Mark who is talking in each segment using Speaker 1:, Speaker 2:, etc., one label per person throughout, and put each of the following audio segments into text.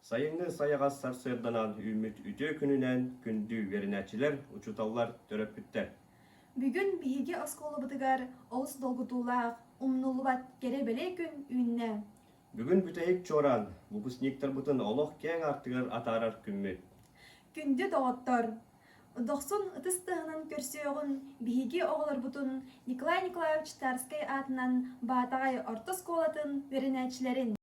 Speaker 1: Sayıngı sayıgас sarsırdanan ümit ütü gününen gündü verinäçiler uçutallar töröpütter.
Speaker 2: Бүгүн биһиги осколобутугар олус долгутуулаах умнулубат керебеле күн үнне.
Speaker 1: Бүгүн бүтәйик чоран, выпускниктар бутын олох кең артыгар атарар күммүт.
Speaker 2: Күндү доғоттор. Дохсун ытыстыһынан көрсөөгүн биһиги оҕолорбутун Николай Николаевич Тарскай атынан баатагай орто сколатын веренәчилерин.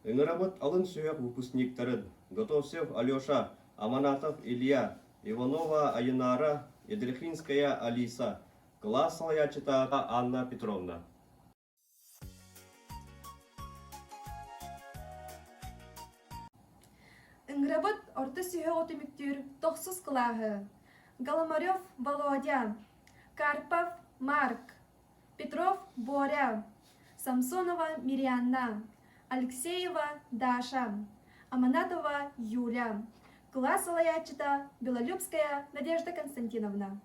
Speaker 1: Ыңырабыт алын сүйек выпускниктарын Готовцев Алеша, Аманатов Илья, Иванова Айнара, Едрехинская Алиса, классовая читата Анна Петровна.
Speaker 2: Ыңрабыт орто сүйө отумүктүр тохсус кылааһы. Голомарев Володя, Карпов Марк, Петров Боря, Самсонова Мирианна, Алексеева Даша, Аманатова Юля, классовая чита Белолюбская Надежда Константиновна.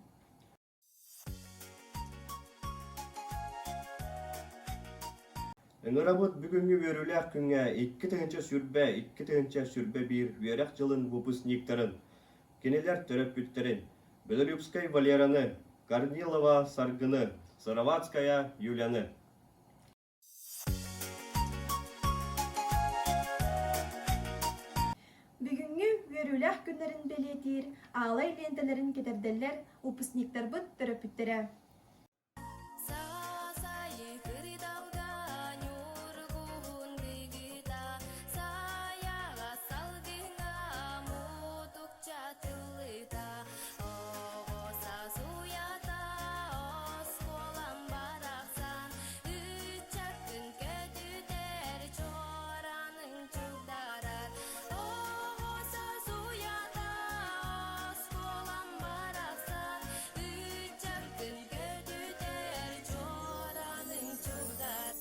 Speaker 1: Ыңырабыт бүгүнгү өрүләк күнгө 2 сүрбе бир верек жылын выпускниктарын, кенелер төрөпүттерин, Белолюбскай Валераны, Корнилова Саргыны, Сыроватская Юляны.
Speaker 2: Бүгүнгү өрүләк күннәрен белетир, алай лентелерин кетерделлер выпускниктар быт төрөпүттере.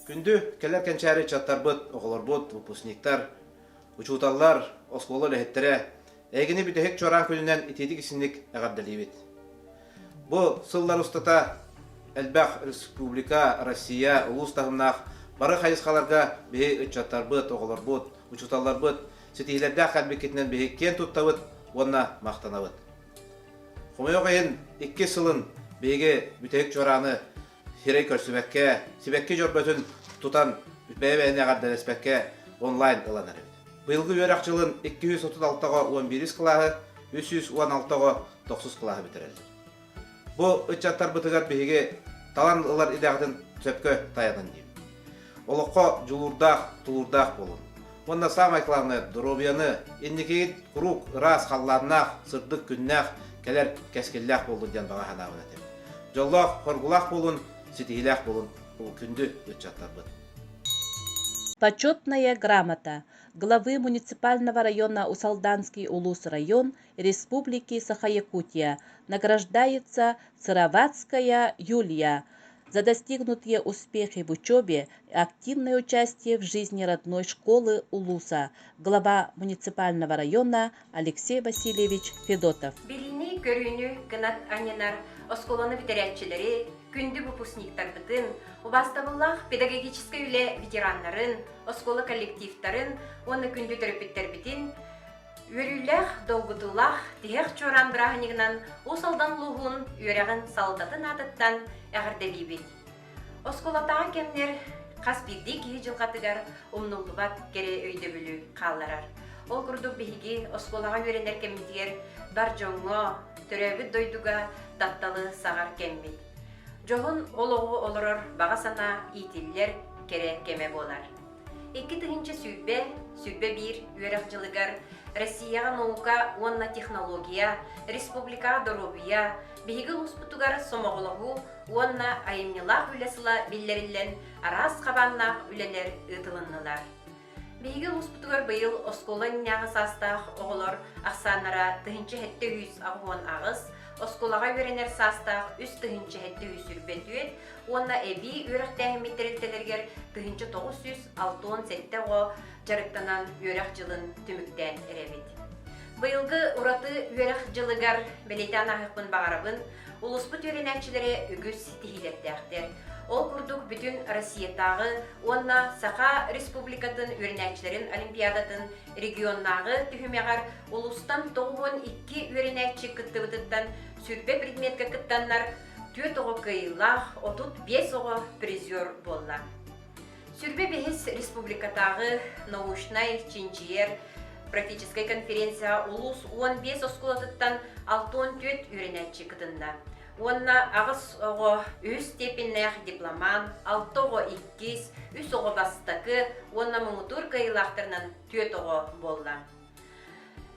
Speaker 3: Күндү келер кенчәри чаттарбыт, оғыларбыт, выпускниктар, учуталлар, осколы лехеттере, әгіні бүтәхек чоран күнінен итедік исінлік әғаддалибет. Бұ сыллар ұстата Әлбәқ Республика, Россия, улус тағымнақ бары қайысқаларға бейі чаттарбыт, оғыларбыт, учуталларбыт, сетейлерді қалбекетінен бейі кен тұттабыт, онна мақтанабыт. Құмайоғайын 2 сылын бейге бүтәхек чораны Хирей көрсүбәккә, сибәккә жорбөтін тутан бәйбәйіне ғаддалеспәккә онлайн ыланар еді. Бұйылғы өрәк жылын 236-ға 11 қылағы, 316-ға 9 қылағы бітірелді. Бұ үтчаттар бұтығар бейге талан ылар идағдың сөпкө таянын дейм. Олыққа жұлурдақ, тұлурдақ болын. Онна самай қылағыны, дұробияны, ендекейт құруқ, ырас қалларнақ, сырдық күннақ, кәлер кәскелләқ болын ден баға ханағын әтем. Жоллақ, қорғылақ болын, сетейлях болын күнді өтчаттар бұд.
Speaker 4: Почетная грамота главы муниципального района Усалданский улус район Республики Саха-Якутия награждается Сыроватская Юлия за достигнутые успехи в учебе и активное участие в жизни родной школы Улуса. Глава муниципального района Алексей Васильевич Федотов.
Speaker 5: Билини көрүүнү гынат анинар осколаны битерятчилери, күндү выпускниктар бытын, убастабыллах педагогический үле ветераннарын, осколы коллективтарын, оны күндү төрөпүттер битин, өрүллэх долгутуллах тиһех чоран браханигынан усалдан лугун үрәгын солдатын атыттан әгәрделибит. Осколатаға кемнер қас бирди киһи жылгатыгар умнуллубат кере өйдө бүлү кааларар. Ол курдук биһиги осколага өренер кеммитигер бар жоңго төрөбүт дойдуга татталы сагар кеммит. Жоғын олоғы олорор баға сана итиллер kere keme bolar. İki tığınca sübbe bir üyerekçılıgar, Россияға наука, онна технология, республика доробия, бейгі ұспытугар сомоғылығы, онна айымнылақ үлесіла білдерілен арас қабаннақ үлелер ұтылыннылар. Бейгі ұспытугар бұйыл осколын няғы састақ оғылар ақсанара тығынчы хетті үйс ағуын ағыз, осколаға өренер састақ үс тығынчы хетті үйс үрбетует, онна әбі өріқтәңі метрелтелергер тығынчы 900-610 сетті оғы жарықтанан өрек жылын түміктен әребет. Бұйылғы ұраты өрек жылығар бәлейтен ағықпын бағарабын, ұлыспыт өренәтшілері үгіз тихилеттәқтер. Ол күрдік бүтін Россиятағы, онна Сақа Республикатын өренәтшілерін Олимпиадатын регионнағы түхімеғар ұлыстан 92 өренәтші күттібітіттен сүрбе предметка күттанлар 4 оғы кыйлақ, 35 оғы призер болла. Сүрбе бехис республикатағы научный чинчиер практической конференция улус 15 осколатыттан 64 үйренәтші кытында. Онна ағыз оғы үз степеннәқ дипломан, 6 оғы 2, үз оғы бастақы, онна мұңытур кайылақтырынан 4 оғы болла.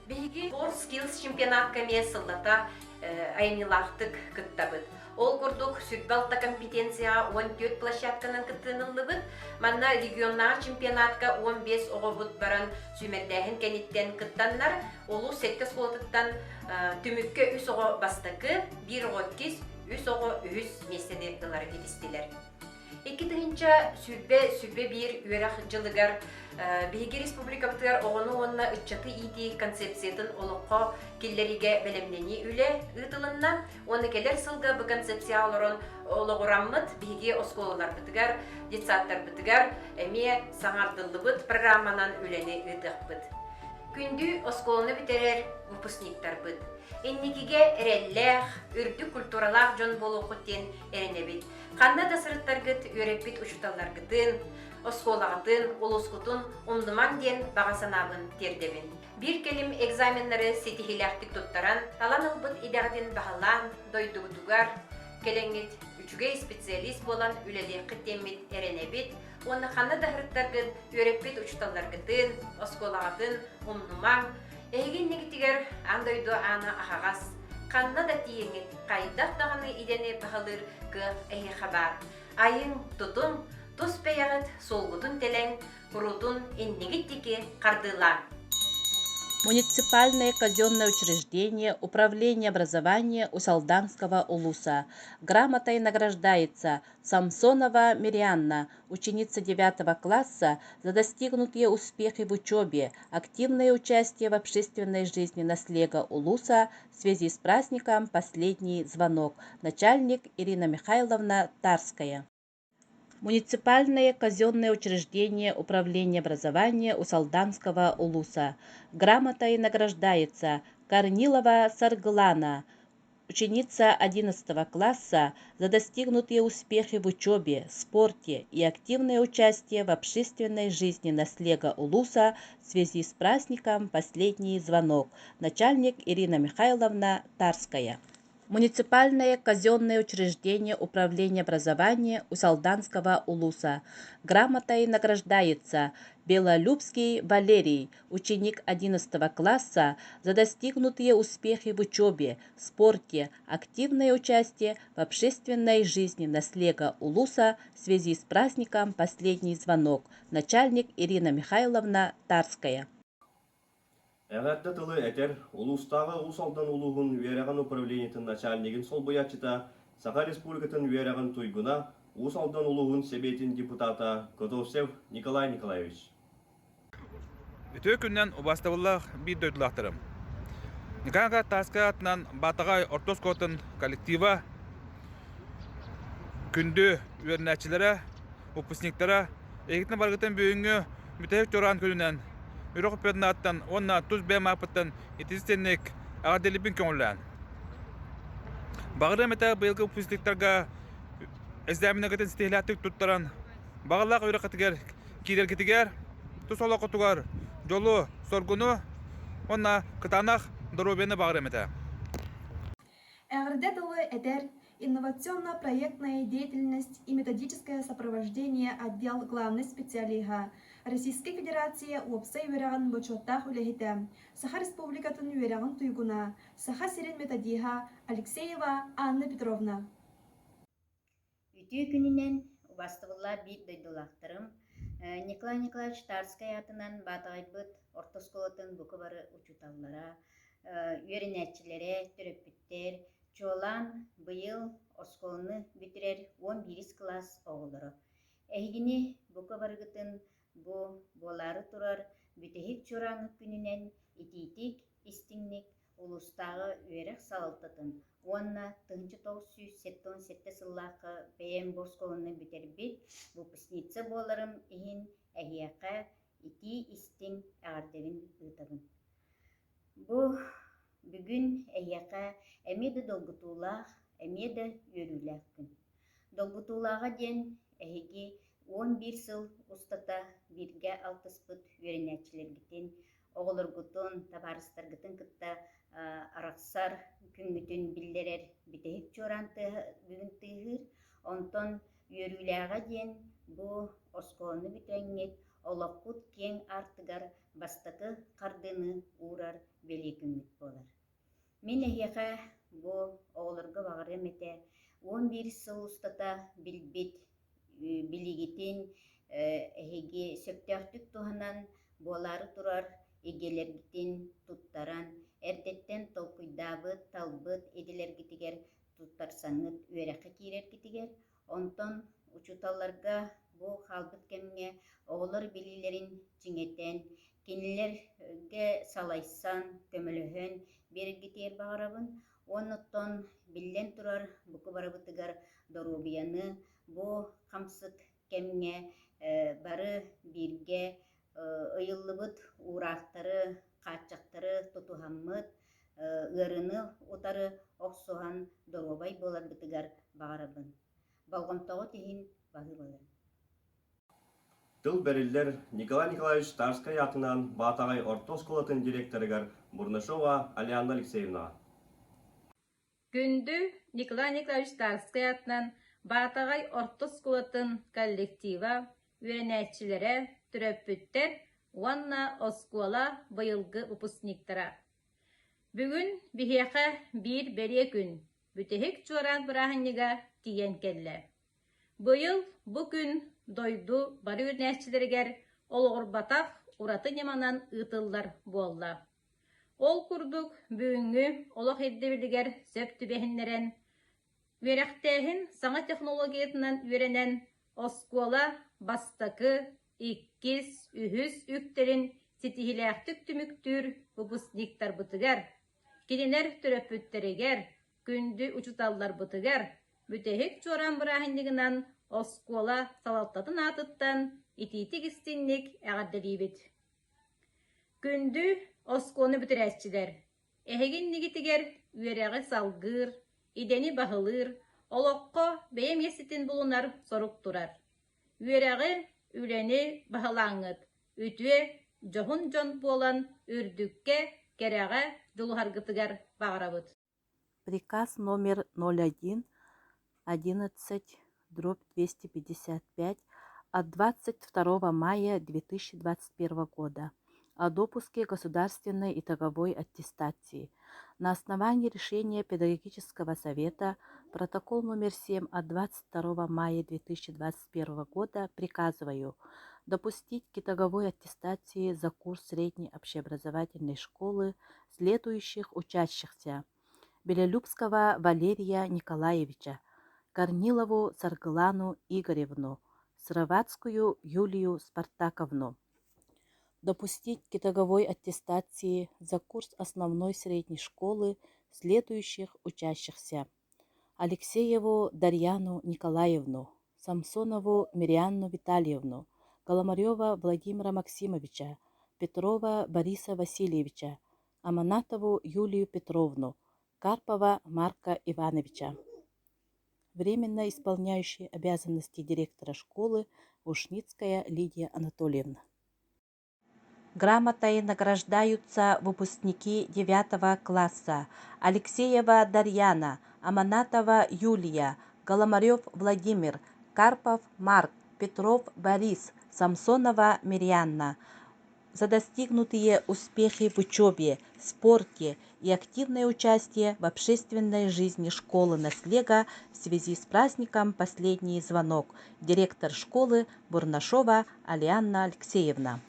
Speaker 5: Бейгі Sport Skills чемпионат көме сылдата айнилақтық кыттабыд. Ол күрдік сүрбалта компетенция 14 площадканын кыттынылыбыд, манна регионна чемпионатка 15 оғыбыд баран сүмердәхін кәнеттен кыттанлар, олу 8 қолтыттан түмікке 3 оғы бастықы, 1 оғы 2, 3 оғы 3 местедерділары кетістелер. Екі тығынша сүрбе бір үйерақ жылығар Бейгі республика бұтығар оғыны онына үтчаты иді концепциятын олыққа келлериге бәлемнені үлі ұтылынна, оны келер сылға бұл концепция олырын олығыраммыд Бейгі осколалар бұтығар, детсаттар бұтығар, әме саңардылы бұд программанан үлені ұтық бұд. Күнді осколыны бітерер выпускниктар бұд. Эннекеге әрелләқ, үрді культуралақ жон болу құттен әрінебет. Қанна да сұрыттарғыт өреппет ұшыталар ғытын, осколағытын, олысқытын, ұмдыман ден бағасанабын тердебін. Bir келім экзаменлары сетихиләқтік тұттаран, талан ұлбыт идағден бағалан, дойдуғдуғар, келеңет үчүгей специалист болан үлелі қыттемет әрінебет, оны қанна да сұрыттарғыт өреппет ұшыталарғытын, осколағытын, ұмдыман, Эгин негитигер андойду ана ахагас, канна да тиеңет, қайдақ дағаны идене бағалыр кық әйе хабар. Айын тұтым, тұс бәяғыт солғытын телең, құрутын эннегиттеке қардылан.
Speaker 4: Муниципальное казенное учреждение Управления образования Усалданского улуса. Грамотой награждается Самсонова Мирианна, ученица 9 класса, за достигнутые успехи в учебе, активное участие в общественной жизни наследия улуса в связи с праздником «Последний звонок». Начальник Ирина Михайловна Тарская. Муниципальное казенное учреждение Управления образования Усалданского улуса. Грамотой награждается Корнилова Сарглана, ученица 11 класса, за достигнутые успехи в учебе, спорте и активное участие в общественной жизни наследия улуса в связи с праздником «Последний звонок». Начальник Ирина Михайловна Тарская. Муниципальное казенное учреждение Управления образования Усалданского улуса. Грамотой награждается Белолюбский Валерий, ученик 11 класса, за достигнутые успехи в учебе, спорте, активное участие в общественной жизни наследия улуса в связи с праздником «Последний звонок». Начальник Ирина Михайловна Тарская.
Speaker 1: Әғәтті тылы әтер, ұлыстағы ұсалдан ұлығын үйераған управлениетін начальнигін сол боячыта, Сақа Республикатын үйераған туйгуна ұсалдан ұлығын себетін депутата Котовсев Николай Николаевич.
Speaker 6: Өтө күннен убастабыллах bir дөйділақтырым. Никанға таска атынан Батағай Ортоскотын коллектива күнді үйернәтчілері, выпускниктері, егітін барғытын бүйінгі мүтәйік жорған күнінен Үріқ педнаттан, онна тұз бәм апыттан етізістеннек ағаделіпін көңілін. Бағыры мәтәғі бұйылғы выпускниктарға әздәмінігітін стихилаттық тұттаран, бағылақ үйрі қытығар, кейдер кетігер, тұс ола құтығар, жолу, соргуну, онна қытанақ дұробені бағыры мәтәғі.
Speaker 2: Әғірді дылы әдер инновационно-проектная деятельность и методическое сопровождение отдел главный специалига. Российской Федерация уопсай вераган бочоттах үлехите. Саха Республикатын вераган туйгуна. Саха сирен методиха Алексеева Анна Петровна.
Speaker 7: Үтүү күнүнен убастыбылла бир дойдулактырым Николай Николаевич Тарскай атынан батайбыт ортосколотун буку бары учуталлара, үйренәтчилере, төрөппүттер, чолан быйыл осколуну бүтүрер 11 класс оголору. Эхигини буку барыгытын бу болары турар бүтехик чораңы күнүнен ититик истиңник улустагы үйрек салалтатын. Онна 1977 сыллақы бәйен борсколыны бүтербит, выпускница боларым ихин әгияқа ити истин ағардерін ұтабын. Бұ бүгін әгияқа әмеді долгутулақ, әмеді өріләк күн. Долгутулаға ден әгеге 11 сыл ұстата бірге алтыспыт өрінәтчілергітін, оғылыргутун, табарыстаргытын кытта арақсар күнгүтүн биллерер битехик чоран бүгүн тыгыр, онтон үйөрүләгә ден бу осколны битрәңгет олоқут кең артыгар бастакы кардыны урар бели күнгүт болар. Мен әгеға бу оғылырга бағары мете 11 сыл устата билбит билигитин әгеге сөптәқтік туһанан болары турар егелергитин туттаран эрдеттен толкуйдабыт, талбыт, эдилергитигер туттарсаңыт үйрәқі кирергитигер, онтон учуталларга бу халбыт кемге оғылыр билилерин жиңетен, кенилерге салайсан, көмөлөһөн бергитер бағарабын, онуттон биллен турар буку барабытыгар дорубияны, бу қамсыт кемге бары бирге ыйыллыбыт урақтары, қатчақтары тутухаммыт, ырыны утары оқсуған доробай болар бітігар бағарабын. Балғымтағы тейін бағы болар.
Speaker 1: Тыл бәрілдер Николай Николаевич Тарскай атынан Батағай ортосколатын директорыгар Бурнашова Алиана Алексеевна.
Speaker 5: Күнді Николай Николаевич Тарскай атынан Батағай ортосколатын коллектива үйренәтчілері түрөппүттер Уанна оскола быйылгы выпускниктара. Бүгүн бихеқа бир бере күн, бүтехик чоран бұрахынныға тиен келле. Быйыл бу күн дойду бары үрнәтчілергер олғырбатақ ураты неманан ытыллар болла. Ол курдук бүгүнгү олық еддебілігер сөп түбехінлерен, веректәхін саңа технологиятынан үйренен оскола бастакы иккис, үхіс үктерін сетихиләқтік түміктүр выпускниктар бұтыгар, кенелер түрөппүттерегер, күнді учуталлар бұтыгар, бүтехик чоран бұрахындығынан оскола салалтатын атыттан ититик истинник әғадделейбет. Күнді осконы бүтірәтчілер, әхегін негетігер үйерәғі салғыр, идені бағылыр, олоққа бәйем есетін бұлынар сорук турар. Үйерәғі үлені бағылаңыд, үтуе жоғын жон болан үрдікке кереға жолғарғытыгар бағарабыд.
Speaker 4: Приказ номер 01-11/255 от 22 мая 2021 года о допуске государственной итоговой аттестации. На основании решения Педагогического совета протокол номер 7 от 22 мая 2021 года приказываю допустить к итоговой аттестации за курс средней общеобразовательной школы следующих учащихся: Белолюбского Валерия Николаевича, Корнилову Саргылану Игоревну, Сыровацкую Юлию Спартаковну. Допустить к итоговой аттестации за курс основной средней школы следующих учащихся: Алексееву Дарьяну Николаевну, Самсонову Мирианну Витальевну, Коломарева Владимира Максимовича, Петрова Бориса Васильевича, Аманатову Юлию Петровну, Карпова Марка Ивановича. Временно исполняющий обязанности директора школы Ушницкая Лидия Анатольевна. Грамотой награждаются выпускники 9 класса: Алексеева Дарьяна, Аманатова Юлия, Голомарев Владимир, Карпов Марк, Петров Борис, Самсонова Мирьяна. За достигнутые успехи в учебе, спорте и активное участие в общественной жизни школы «Наслега» в связи с праздником «Последний звонок». Директор школы Бурнашова Алианна Алексеевна.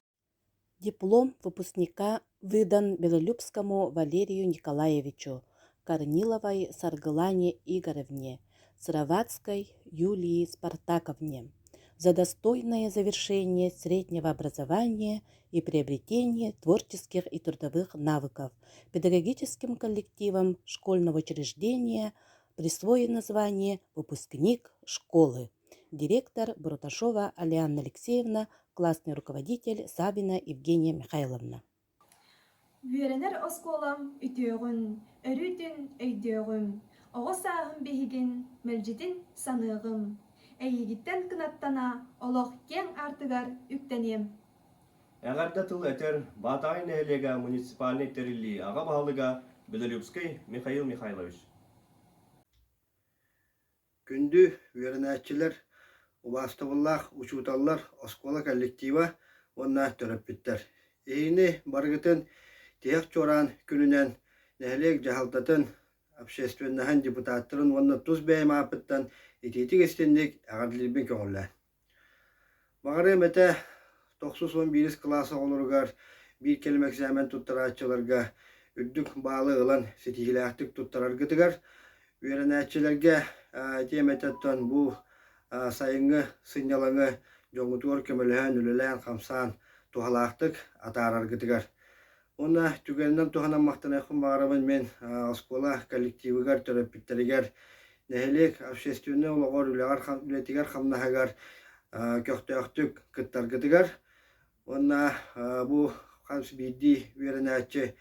Speaker 4: Диплом выпускника выдан Белолюбскому Валерию Николаевичу, Корниловой Саргылане Игоревне, Сыроватской Юлии Спартаковне за достойное завершение среднего образования и приобретение творческих и трудовых навыков. Педагогическим коллективом школьного учреждения присвоено звание «Выпускник школы». Директор Бурташова Алианна Алексеевна, классный руководитель Сабина Евгения Михайловна.
Speaker 2: Вюренер осколам үтөөгүн, өрүтүн өйдөөгүм, оҕосааһым биһигин, мэлжитин саныыгым. Эйигиттен кынаттана, олох кең артыгар үктенем.
Speaker 1: Әгәрдә тыл әтер Батайын әлеге муниципальный терилли аға бағалыға Белолюбский Михаил Михайлович.
Speaker 8: Күнді вернәтчілер, убастыбыллах, учуталлар, оскола коллектива онна төрөппіттер. Эйіні баргытын тех чоран күнінен нәхілек жағалтатын общественнахан депутаттырын онна туз бәйім апыттан итетік істендік ағадылыбын көңілі. Бағары мәті 9-11 класы олырғар бір келім экзамен тұттаратчыларға үрдік балы ұлан сетігіләқтік тұттарарғытығар вернәтчілерге теметтен бұл сайыңы сынялаңы жоңғытуар көміліген үлілән қамсан туғалақтық атарарғытығар. Оны түгелінен туғанан мақтанайқын бағарабын мен оскола коллективігер төрөппіттерігер нәхелек общественный олығыр үлетігер қамнағығар көқтөқтік кыттарғытығар. Оны бұл қамсы бейді вернәтчі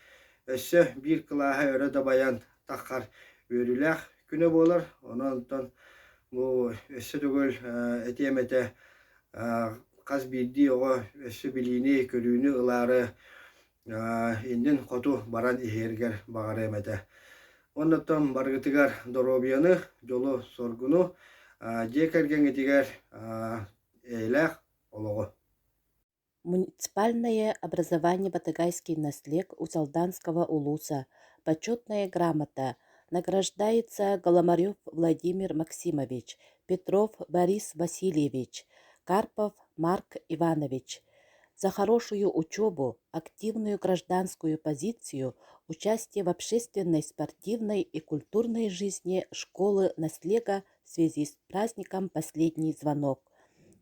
Speaker 8: өссі бір қылағы өрі дабаян таққар өріләқ күні болар. Онан бұл өссі түгіл әтеметі қаз бейді оғы өссі білейіне көріне ұлары индин қоту баран ихергер бағар әметі. Оннаттан барғытығар доробияны жолу соргуну жекерген етігер эйләқ олығы.
Speaker 4: Муниципальное образование Батагайский наслег Усалданского улуса. Почетная грамота. Награждается Голомарев Владимир Максимович, Петров Борис Васильевич, Карпов Марк Иванович. За хорошую учебу, активную гражданскую позицию, участие в общественной, спортивной и культурной жизни школы «Наслега» в связи с праздником «Последний звонок».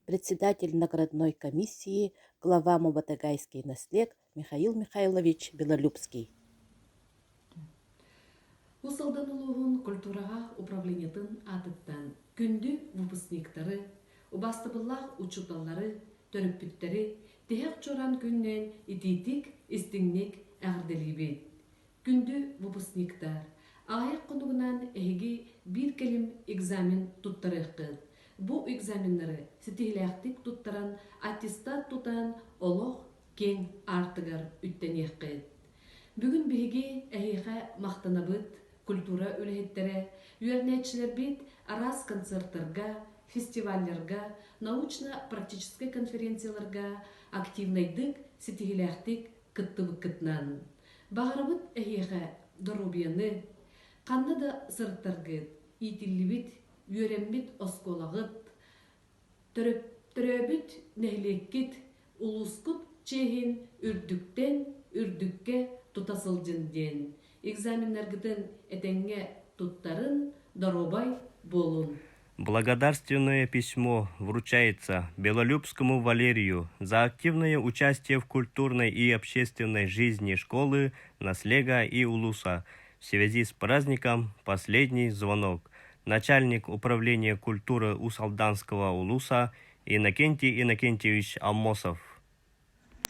Speaker 4: Председатель наградной комиссии, глава Батагайский наслег Михаил Михайлович Белолюбский.
Speaker 9: Усалдан улуғын культураға управлениятын атыттан күнді выпускниктары, убастыбыллах учуталлары, төріппіттері, теғек чоран күннен ититик, истіңнек әғірделейбет. Күнді выпускниктар, ағайық құнығынан әйге бір келім экзамен тұттарық қыл. Бұл экзаменлары сетихләқтік тұттаран аттестат тұтан олық кен артығар үттенек қыл. Бүгін бігі әйге мақтанабыт, культура өлігеттері, үйернәтшілер бет арас концерттарға, фестивальлерға, научно-практический конференцияларға активнайдық сетихләқтік кыттыбы кытнан. Бағарабыт әйге дорубияны, қанны да сырттарғыт, итілібіт, үйерембіт осколағыт, түрөбіт нәхлеккет, улускут чехин үрдіктен үрдікке тұтасылжын ден. Экзаменлергіден әтенге туттарын доробай болун.
Speaker 1: Благодарственное письмо вручается Белолюбскому Валерию за активное участие в культурной и общественной жизни школы «Наслега» и улуса в связи с праздником «Последний звонок». Начальник управления культуры Усалданского улуса Иннокентий Иннокентьевич Аммосов.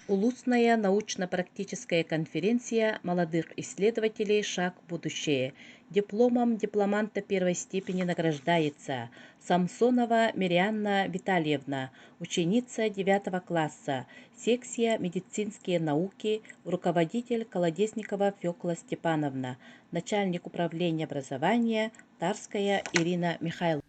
Speaker 4: Улусная научно-практическая конференция молодых исследователей «Шаг в будущее». Дипломом дипломанта первой степени награждается Самсонова Мирианна Витальевна, ученица 9 класса, секция «Медицинские науки», руководитель Колодесникова Фёкла Степановна, начальник управления образования Тарская Ирина Михайловна.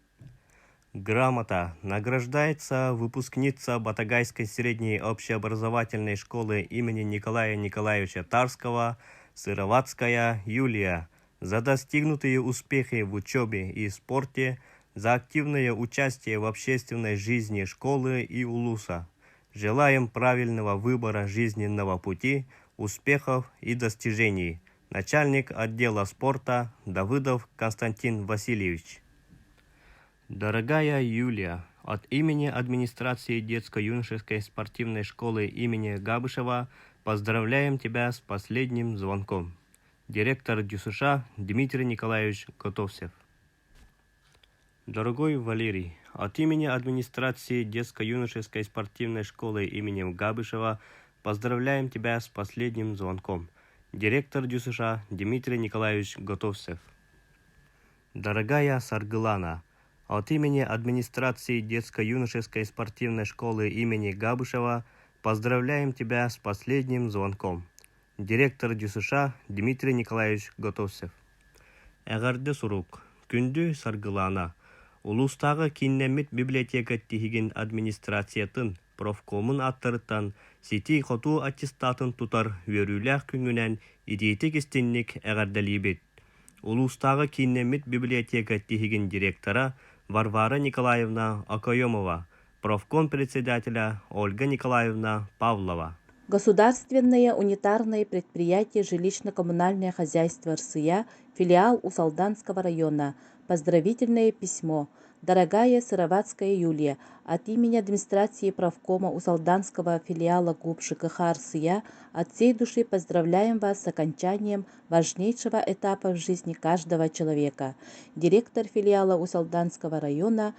Speaker 1: Грамота. Награждается выпускница Батагайской средней общеобразовательной школы имени Николая Николаевича Тарского Сыроватская Юлия за достигнутые успехи в учебе и спорте, за активное участие в общественной жизни школы и улуса. Желаем правильного выбора жизненного пути, успехов и достижений. Начальник отдела спорта Давыдов Константин Васильевич. Дорогая Юлия, от имени администрации детско-юношеской спортивной школы имени Габышева поздравляем тебя с последним звонком. Директор ДЮСШ Дмитрий Николаевич Готовцев. Дорогой Валерий, от имени администрации детско-юношеской спортивной школы имени Габышева поздравляем тебя с последним звонком. Директор ДЮСШ Дмитрий Николаевич Готовцев. Дорогая Саргылана, от имени администрации детско-юношеской спортивной школы имени Габышева поздравляем тебя с последним звонком. Директор ДЮСШ Дмитрий Николаевич Готовцев. Әғарды сұрук, күнді Саргылана, улустағы киннемит библиотека тихиген администрациятын, профкомын аттырыттан, сети хоту аттестатын тутар верүләқ күнгінен идейтік істеннік әғардалибет. Улустағы киннемит библиотека тихиген директора Варвара Николаевна Акаемова, профком председателя Ольга Николаевна Павлова.
Speaker 4: Государственное унитарное предприятие «Жилищно-коммунальное хозяйство РСЯ», филиал Усалданского района. Поздравительное письмо. Дорогая Сыроватская Юлия, от имени администрации правкома Усалданского филиала ГУП ЖКХ РСЯ от всей души поздравляем вас с окончанием важнейшего этапа в жизни каждого человека. Директор филиала Усалданского района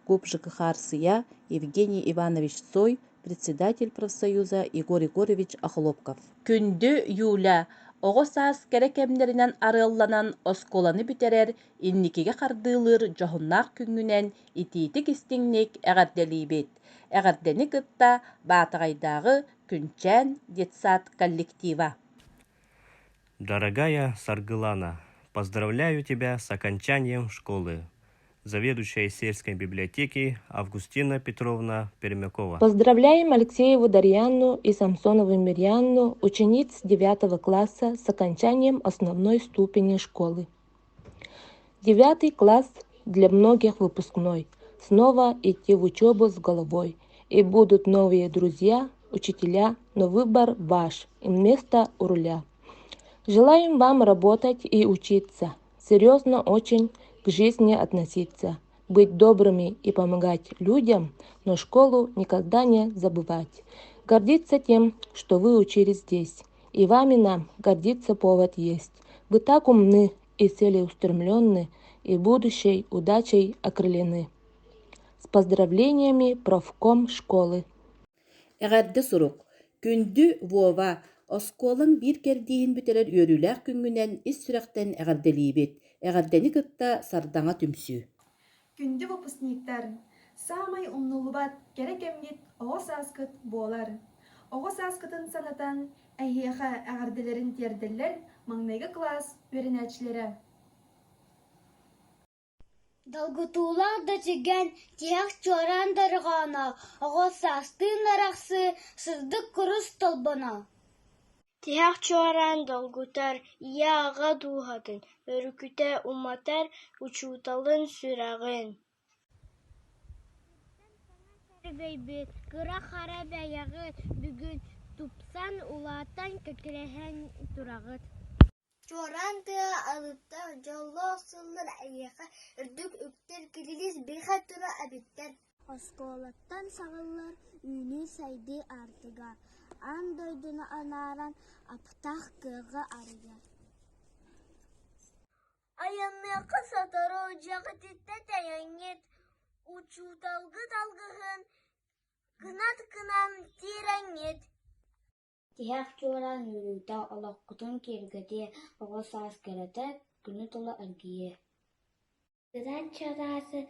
Speaker 4: ГУП ЖКХ РСЯ Евгений Иванович Цой, председатель профсоюза Егор Егорович Охлопков. Күнді Юля, оғысас керекемдерінен арылланан осколаны бітерер, инникеге қардылыр жоғыннақ күнгінен ититік істіңнек әғарделейбет. Әғардені күтта батығайдағы күнчән детсад коллектива.
Speaker 1: Дорогая Саргылана, поздравляю тебя с окончанием школы. Заведующая сельской библиотеки Августина Петровна Пермякова.
Speaker 10: Поздравляем Алексееву Дарьяну и Самсонову Мирьяну, учениц 9 класса, с окончанием основной ступени школы. 9 класс для многих выпускной. Снова идти в учебу с головой. И будут новые друзья, учителя, но выбор ваш и место у руля. Желаем вам работать и учиться. Серьезно очень к жизни относиться, быть добрыми и помогать людям, но школу никогда не забывать. Гордиться тем, что вы учились здесь, и вами нам гордиться повод есть. Вы так умны и целеустремленны, и будущей удачей окрылены. С поздравлениями профком школы.
Speaker 4: Әғарды сұрук, күнді Вова, осколын бір кердейін бүтерер өрілер күнгінен ис сүрәқтен әғарделейбет. Әғардені күтті сардаңа түмсі.
Speaker 2: Күнді выпускниктар, самай умнулубат керекемгет оғыс аскыт болар. Оғыс аскытын санатан әйеға әғарделерін терділер маңнайғы класс өрінәчілері.
Speaker 11: Долготулар да теген тех чоран дарғана, оғыс астын арақсы сыздық күріс толбана. Тех чоран долгутар яға дуғатын, өрікіте уматар учуталын сүрағын. Кыра қара бәяғы бүгін тупсан улатан көкірәхен тұрағыт. Чоранты алыпта жолло сыллар әйеға үрдік үктер кирилис бейха тұра әбіттер. Осколаттан сағылар үйні сайды артыға. Андойдыны анаран аптақ кыға арыгар. Аянмеқы сатары ocaqı тетті тәйәңет. Учуталғы талғығын кынат кынам тирәңет. Тиһәк чуоран үрүтә олоққутун киргәте оҕос ааскарата күнү тула аргие. Гыдан чарасы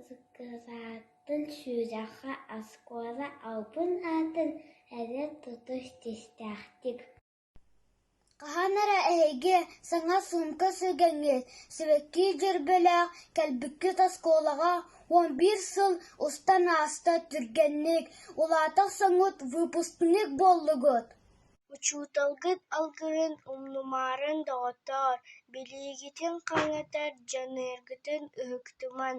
Speaker 11: зыккыратын сүүрәхä аскуора алпын атын эре тутус тистäхтик. Каханара эһиги саңа сумка сөгэҥҥит, сибекки дьөрбөлээх кэлбикки тоскуолаҕа 11 сыл устан ааста түргэнник, улаатах соҥут выпускник боллугут. Учууталгыт алгырын умнумаарын доҕотоор, билиигитин хаҥатар дьаныыргытын ыһыктыман.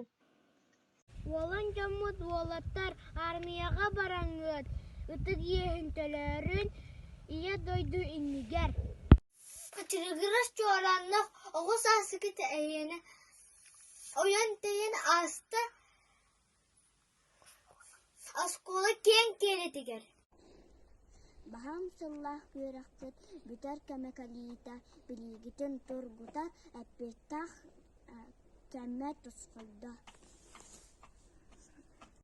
Speaker 11: Уолан дьоммут уолаттар армияға бараҥыат, ытык иэһинтэлэрин ия дойду иннигэр. Кытырыгырас чуораннах оҕус аасыкыт эйэне ойон тейин ааста аскуола кең керетигэр. Баһам сыллах күөрэхтит бүтэр кэмэкэлиита билигитин тургута эппиттах кэммэ тусхалда.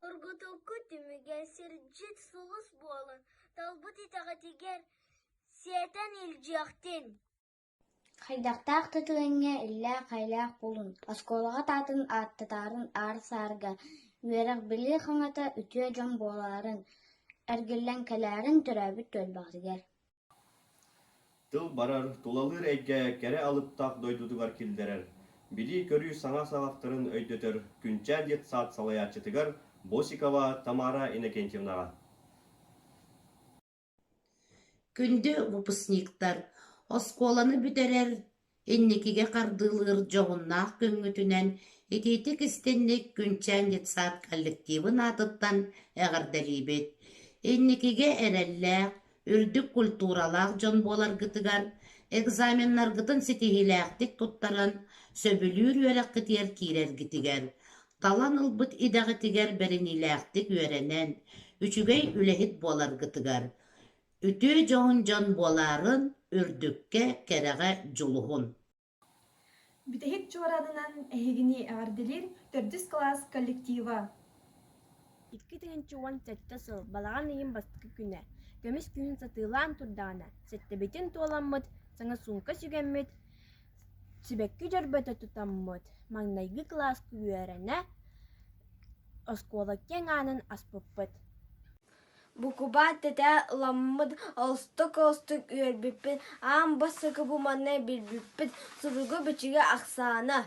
Speaker 11: Тургутулку түмүгэр сирджит сулус буолан талбут итаҕатигэр сиэтэн илдьиэхтин. Хайдахтаах тытыҥҥа иллээх хайлаах булун, оскуолаҕа таатын ааттатаарын аар саарга, үөрэх били хаҥата үтүө дьон буолаарын, эргиллэн кэлээрин төрөөбүт төлбаҕтыгар.
Speaker 1: Тыл барар, тулалыр эйге кере алыптақ дойдудугар килдерер. Били көрүү саңа сағақтарын өйдөтөр, күнчә дет саат салаячытыгар Босикова Тамара Иннокентьевнаға.
Speaker 12: Күндү выпускниктар осколаны бүтерер, энникиге кардылыр жоғыннақ көңгүтүнен ититик истенник күнчән детсат коллективын атыттан әғардалибет. Энникиге эрелләк, үрдүк культуралақ жон боларгытыгар, экзаменнаргытын сетихиләктик туттаран, сөбүлүүр үөрәккитер кирергитигер. Талан ылбыт идагытигер бериниләктик үөренен, үчүгей үлехит боларгытыгар. Үтүү жоғын жон боларын үрдүкке кереге жулуғын.
Speaker 2: Бүтәһик чуарадынан эһигини әғардилир 4 класс коллектива.
Speaker 13: 2017 сыл балаған ийин бастыкы күнә. Көміс күнін сатылан турдағына. Сеттебетін туаламмыт, саңа сумка сүгенмит, сүбеккі жөрбөті тутаммыт. Маңнайгы класс күөрәнә оскола кен анын аспыппыт.
Speaker 11: Букуба тете ламмыд олстук үйөрбүппит, аам басыкы буманна билбүппит, суругу бичиге аксана.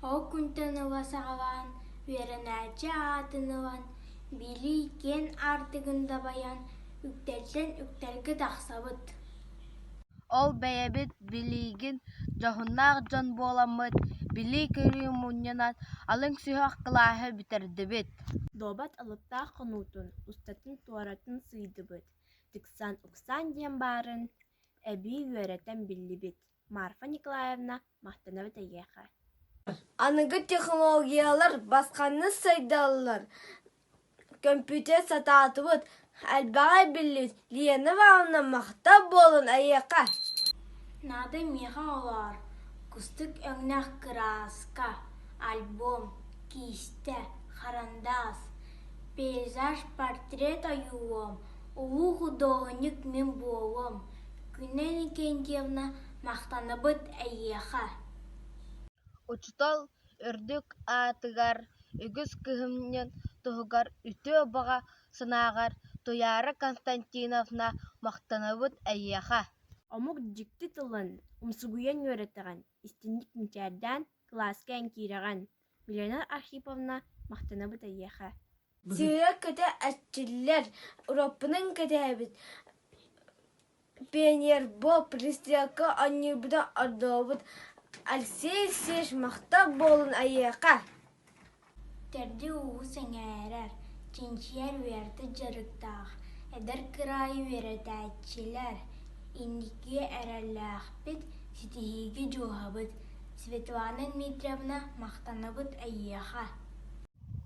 Speaker 14: Ол күнтенова сағалан, үйеренәчі атыныван, били кен артығында баян, үктелтен үктелгі тақсабыт.
Speaker 15: Ол бәйәбет билигин жоғыннақ жон боламыт, били көрі мұнянат, алың сүйіқ қылағы бітерді
Speaker 13: Добат алыптақ қонутун, устатын туаратын сыйды бит. Тыксан уксан дем барын, әбі үйереттен білі бит. Марфа Николаевна мақтанабыт әйеға.
Speaker 11: Анығы технологиялар басқаны сайдалылар. Компьютер сататыбыт, әлбағай білі, лиені вағына мақта болын әйеға.
Speaker 14: Нады меға олар, күстік өңнақ краска, альбом, кисте, харандас, пейзаж, портрет аюом, улу художник мен болом. Күнен Иннокентьевна мақтаныбыт әйеға.
Speaker 15: Учтол үрдүк атыгар, үгіз кыһымнен туһугар үтө бага сынаагар Туяра Константиновна мақтаныбыт әйеға.
Speaker 13: Омук дикти тылын, умсугуен үйреттіған, истинник мчардан класска әнкираған. Миллионер Архиповна мақтаныбыт әйеға.
Speaker 11: Сирек көте әтчілер, Европаның көте әбіт. Пионер Боб, пристрелка, аннюбда адобыт. Алексей Сеш мақта болын әйеға.
Speaker 14: Терді уғы сәңәрер, чинчияр верді жарықтақ, әдір кырайы верді әтчілер, иннике әрәлләқ бет, сетихиге жоғабыт. Светлана Дмитриевна мақтаныбыт әйеға.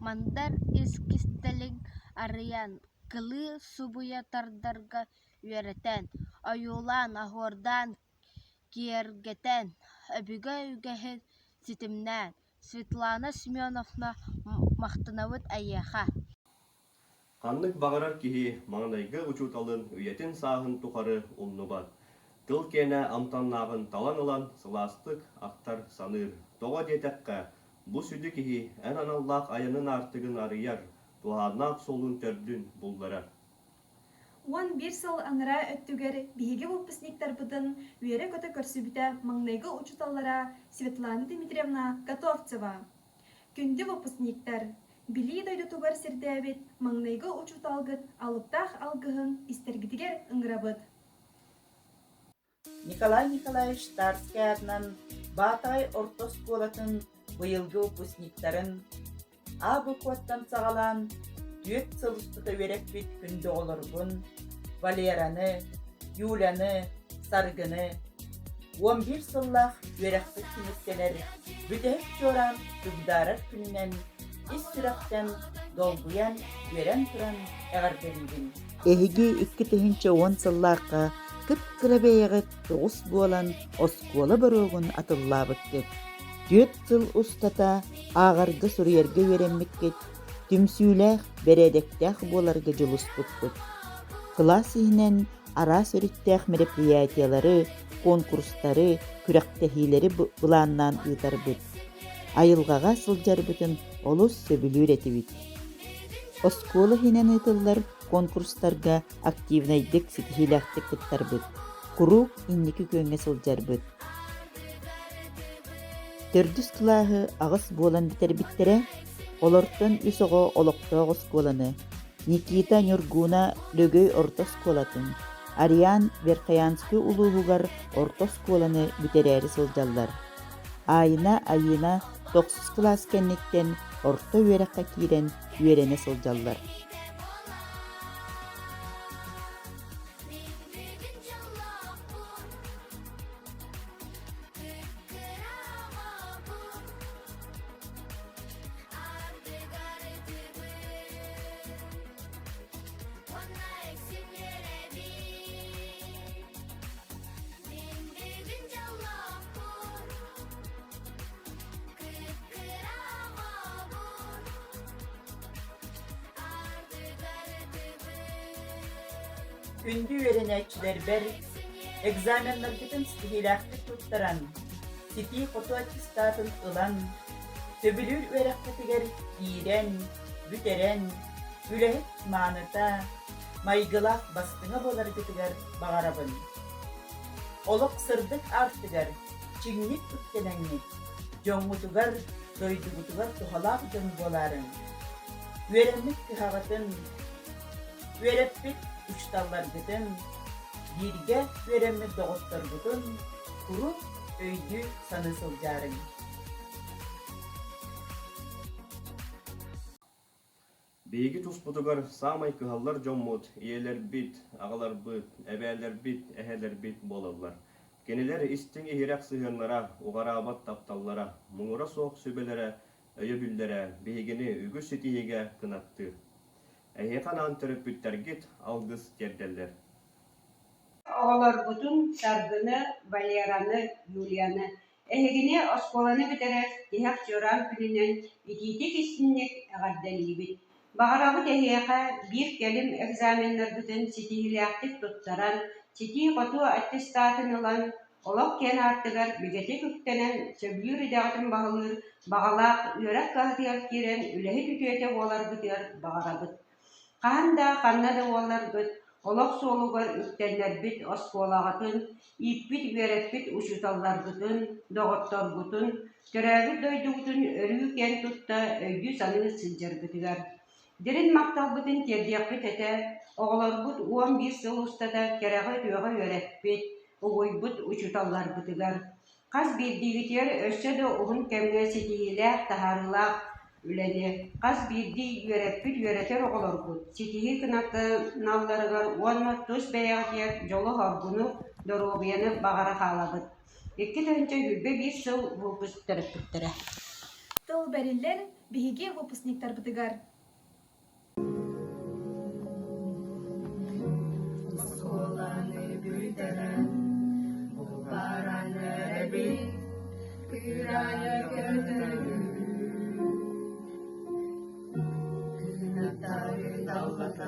Speaker 15: Мандар искистелин арыян, кылы субуятардарга үйрәтән, аюлан ахордан киергетен, өбігі үгәһен ситимнән. Светлана Семеновна мақтаныбыт әйеға.
Speaker 1: Ханнык бағарар кихи маңнайгы учуталын үйетін сағын тухары улнубат. Тыл кене амтаннағын талан ылан сыластык ақтар саныр. Тоға детекка бу сүді кихи ән аналлақ аянын артығын арыяр, туғанақ солын төрдүн булдара.
Speaker 2: Он бир сыл аңыра өттүгер биһиги выпускниктар бытын үере көтө көрсүбүтэ маңнайгы учуталлара Светлана Дмитриевна Готовцева. Күндү выпускниктар били дойдутугар сирдээбит маңнайгы учуталгыт алыптах алгыһын истергитигер ыңырабыт.
Speaker 16: Николай Николаевич Тарский атынан Батай ортосколатын быйылгы выпускниктарын абы куаттан сагалан Дүет сылыстыта верекпит күнді олырбын, Валераны, Юляны, Саргыны, 11 сыллах верекпит күністелер, бүтек жоран түгдарар күннен, ис сүрақтен долгуян верен тұран әғардеріндін.
Speaker 17: Эһиги 2-10 сыллаққа кып-кырабейгыт 9 болан оскола баруғын атыллабыттык. 4 сыл устата ағарғы сүрерге веренмеккет, түмсүүлэх бередектэх боларга жылыспыппыт. Класс иһинен ара сөрүттэх мероприятиялары, конкурстары, күрәктәһиләре буланнан ыйтарбыт. Айылгага сылжарбытын олус сөбүлүр этибит. Оскола хинен ыйтыллар конкурстарга активнайдык ситихиләхтик кыттарбыт. Курук инники көңе сылжарбыт. Төрдүс кылаһы агыс болан битербиттере олортон үсөҕө олоктоох осколаны, Никита Нюргуна лөгөй ортосколатын, Ариан Верхаянский улуугар ортосколаны битерээри сылдаллар. Айына 9 класс кенниктен орто үөрекка киирен үөрене сылдаллар.
Speaker 16: Күнді öğrenekçiler бер экзаменлерден стихилахты туттаран, сити фото аттестатын ылан, сөбүлүр öğrekkетигер киирен, бүтерен, үлэхет maaныта, майгылах бастыңа болар кетигер бағарабын. Олық сырдык артыгар, чиңник үттенеңник, жоңмутугар, дойдугутугар тухалақ жон боларын. Öğrenmek кыхагатын, öğretpit uçtallar gıdın, birge veremi doğutlar gıdın, kurup öydü sanısıl jarın.
Speaker 1: Beygi tusputugar samay kıhallar jommut, iyeler bit, ağalar bit, ebeler bit, eheler bit bolallar. Keneler istingi hirak sığınlara, uğarabat taptallara, muğura soğuk sübelere, öybüllere, beygini ügü sitiyege kınattı. Эһиэхан антырып бүттәргит алгыс терделлер.
Speaker 18: Оғалар бұтын Саргыны, Валераны, Юлияны. Эһигине осколаны битерер, тиһәк жоран күнінен ититик истиннек әғаддәлибит. Бағарабыт эһиэха бир келим экзаменнер бүтін ситихиляқтик туттаран, сити қоту аттестатын ылан, олық кен артыгар бігеті күктенен сөбүлүр идағатын бағылыр, бағалақ үйрәк қағытыяр кирен үләхи түтүйете олар бүтер бағарабыт. Қанда қаннады олар бүт, олық солуғар үктенлер бүт осколағатын, иппит вереппит ұшыталлар бұтын, доғыттар бұтын, түрәгі дойды бұтын өрі кен тұтта өйді саны сылжар бұтығар. Дерін мақтал бұтын тердияқпит әті, оғылар бұт 11 сыл ұстада керағы түйіға өреппит, оғой бұт ұшыталлар бұтығар. Қаз бердігітер өсседі ұғын кәмге сетігіләқ тахарылақ, үләне қаз бирди үйрәппит үйрәтер оғылар бұд. Сетиги кынаты налларығар уанма тұс бәяғатияр жолы харгуны дорогияны бағара қалабыд. Екі тәнче үлбе 1 сыл выпуск тәріппіттірі.
Speaker 2: Тыл бәрілер биһиги выпускниктар бытыгар.
Speaker 19: Соланы бүйтәрін, бұлғараны әбін, күрайы көтірін. Күнаттары далғата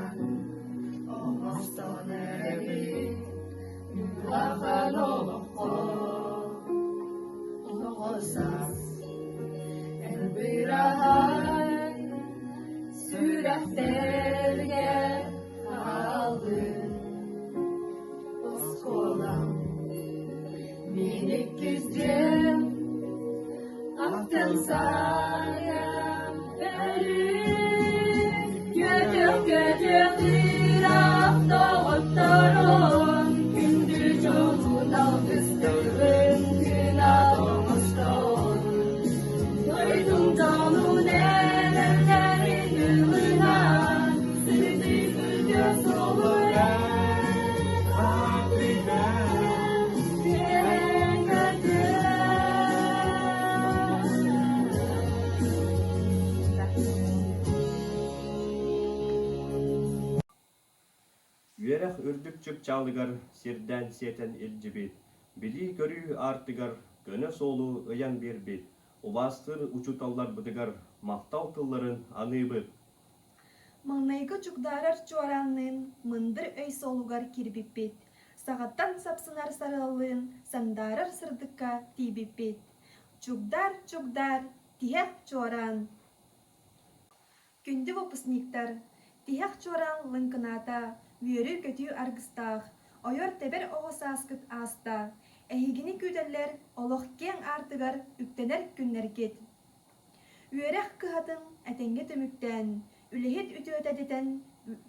Speaker 19: Ostonebi, Lachanoloko, Logosas, Elbirahan, Sürehterge aldın, Oskolam, minik güzdüm, Aktın sayem, Berin, Göcük göcük irak doğup durun, Gündü çoğun algıstırın, Gün ağlamıştın. Duydum canın erenlerin ülüne, Sürdü göz olur kalbine, Gelen
Speaker 1: Üerek ürdükçük çalıgar, sirden seten ilcibit. Bili görü artıgar, göne solu ıyan bir bit. Ubastır uçutallar bıdıgar, maqtaw tılların anıbıt.
Speaker 2: Маңнайгы чугдарар чуараннын мындыр өй солугар кирбиппит. Сағаттан сапсынар сарылын сандарар сырдыкка тийбиппит. Чугдар, тиһәк чуаран. Күнді выпускниктар, тиһәк чуаран лынкыната, үйөрі көтүү аргыстақ, ойор тебер оғысаскыт аста, әйгіні күдәлләр олық кен артыгар үктенер күннергет. Үйөрәк кыһатын әтенге төмүктән, үлехет үтөтәдетен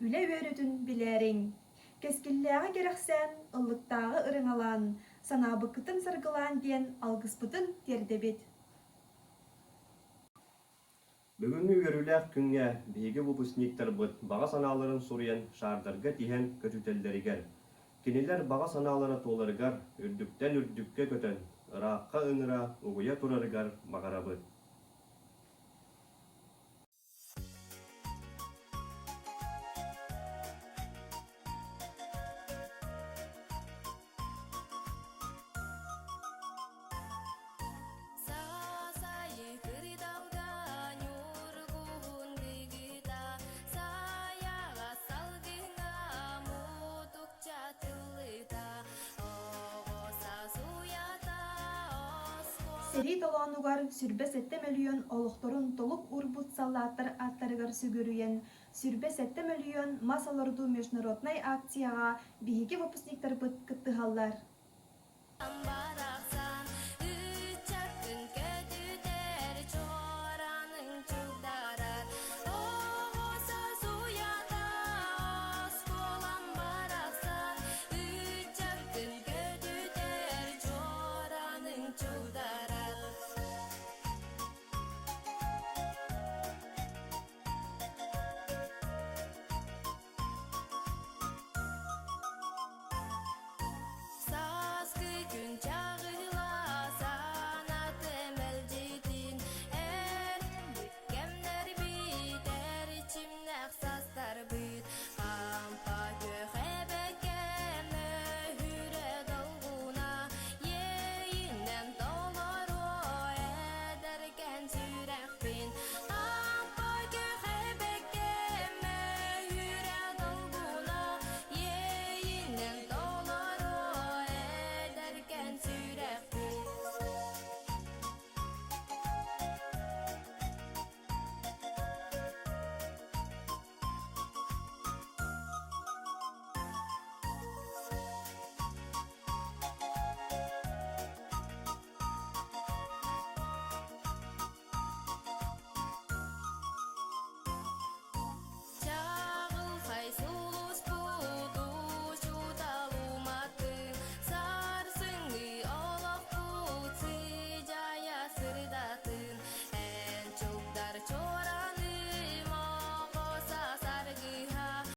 Speaker 2: үле өрүтүн билерин. Кескилләгә керәксән, ыллыктагы ырыңалан, санабыкытын сыргылан диен алгыспытын тердебет.
Speaker 1: Бүгүнү үрүләк күнгә биге выпускниктар быт бага саналарын сурыян шаардарга тиһән көтүтелләригәр. Кинеләр бага саналары толарыгар, үрдүктән үрдүккә көтөн, ыракка ыңыра, угуя турарыгар багарабыт.
Speaker 2: Сери толонугар сүрбе 7 миллион олуқторун толук урбут саллаттар аттарыгар сүгүрүйен, сүрбе 7 миллион масалорду международной акцияга биһиги выпускниктар быт кыттыһаллар.